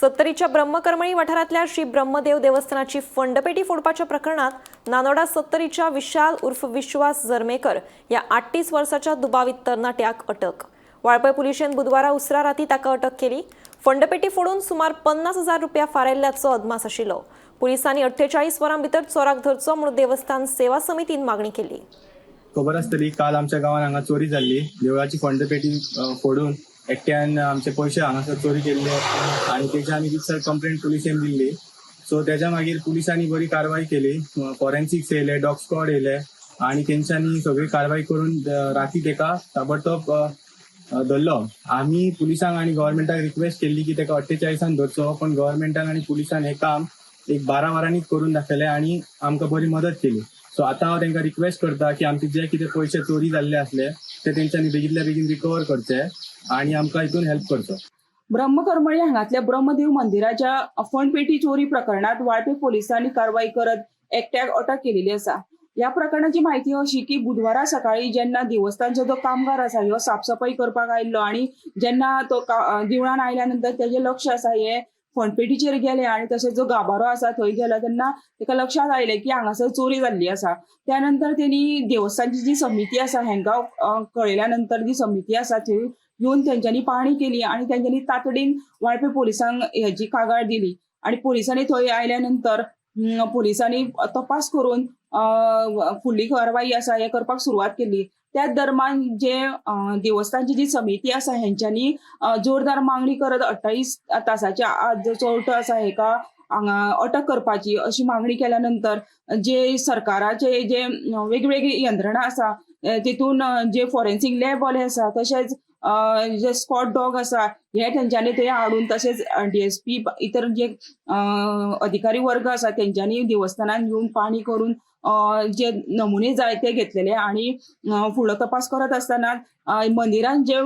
सत्तरीच्या ब्रह्मकर्मणी वाठारातल्या श्री ब्रह्मदेव देवस्थानाची फंडपेटी फोडपाच्या प्रकरणात नानोडा सत्तरीच्या विशाल उर्फ विश्वास जरमेकर या 38 वर्साच्या दुबावित तरणाट्याक अटक। वाळपय पुलिशेन बुधवारा उसरा राती ताका अटक केली। फंडपेटी फोडून सुमार 50,000 रुपया फारायल्ल्याचो अदमास आशिल्लो। पुलिसांनी 48 वरां भितर चोराक धरचो म्हणून देवस्थान सेवा समितीन मागणी केली। खबर आसतली काल आमच्या गावात हांगा चोरी जाल्ली। देवळाची फंडपेटी फोडून एकट्यान आमचे पैसे हांगासर चोरी केल्ले आणि तेची आमी रितसर कंप्लेंट पुलिसेन दिल्ली। सो तेच्या मागीर पुलिसांनी बरी कारवाई केली। फॉरेन्सिक्स येयले, डॉग स्क्वॉड येयले आणि तेंच्यांनी सगळी कारवाई करून राती तेका ताबडतोब धरलो। आमी पुलिसांक आणि गव्हर्नमेंटाक रिक्वेस्ट केल्ली की तेका 48 धरचो, पण गव्हर्नमेंटान आणि पुलिसान हे काम एक 12 वरांनीच करून दाखयलें आणि आमकां बरी मदत केली। सो आता हांव तांकां रिक्वेस्ट करता की आमचे जे कितें पैसे चोरी जाल्ले आसले ते तेंच्यांनी बेगीतल्या बेगीन रिकवर करचे आणि आमकां हितून हेल्प करचो। ब्रह्मकर्मणी हांगातल्या ब्रह्मदेव मंदिराच्या फंडपेटी चोरी प्रकरणात वाळपय पोलिसांनी कारवाई करत एकट्याक अटक केलेली आसा। या प्रकरणाची माहिती अशी की बुधवारा सकाळी जेन्ना देवस्थानचो जो कामगार आसा ह्यो साफसफाई करपाक आयिल्लो आणि जेन्ना तो देवळान आयल्या नंतर तेजे लक्ष आसा हे फंडपेटीचेर गेले आणि तसेच जो गाभारो आसा थंय गेलो तेन्ना तेका लक्षात आयलें की हांगासर चोरी जाल्ली आसा। त्यानंतर त्यांनी देवस्थानची जी समिती आसा हांकां कळयल्या नंतर जी समिती आसा थंय येऊन तेंच्यांनी पाहणी केली आणि तेंच्यांनी तातडीन वाळपय पोलिसांक हेची कागाळ दिली आणि पोलिसांनी थंय आयल्यानंतर पोलिसांनी तपास करून फुडली कारवाई आसा हे करपाक सुरवात केली। त्याच दरम्यान जे देवस्थानची जी समिती आसा हेंच्यांनी जोरदार मागणी करत 48 तासाच्या आत जो चोरटो आसा हेका हांगा अटक करपाची अशी मागणी केल्यानंतर जे सरकाराचे जे वेगवेगळी यंत्रणा आसा तितून जे फॉरेन्सिक लॅब वाले आसा तशेंच जे स्पॉट डॉग आसा हे तेंच्यांनी थंय हाडून तशेंच DSP इतर जे अधिकारी वर्ग आसा तेंच्यांनी देवस्थानान येऊन पाहणी करून जे नमुने जाय ते घेतलेले आणि फुडलो तपास करत असताना मंदिरान जे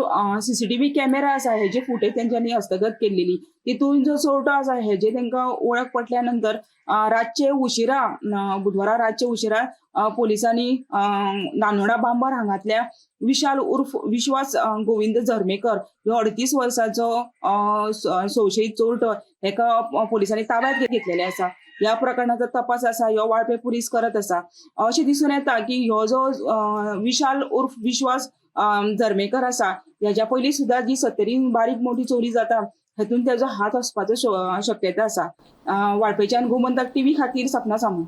CCTV कॅमेरा आसा हेजे फुटेज तेंच्यांनी हस्तगत केलेली। तितून जो चोरटो आसा हेजे तांकां वळख पटल्यानंतर रातचे उशिरा बुधवारा रातचे उशिरा पोलिसांनी नानोडा बांबर हांगातल्या विशाल उर्फ विश्वास गोविंद जरमेकर ह्यो 38 वर्साचो संशयित चोरटो हेका पोलिसांनी ताब्यात घेतलेले आसा। या प्रकरणाचा तपास आसा ह्यो वाळपय पुलीस करत आसा। अशें दिसून येता की ह्यो जो विशाल उर्फ विश्वास जरमेकर आसा हेच्या पयलीं सुद्धा जी सत्तरीन बारीक मोठी चोरी जाता हेतून तेजो हात असपाचो शक्यता आसा। वाळपयच्यान गोमंतक TV खातीर सपना सामंत।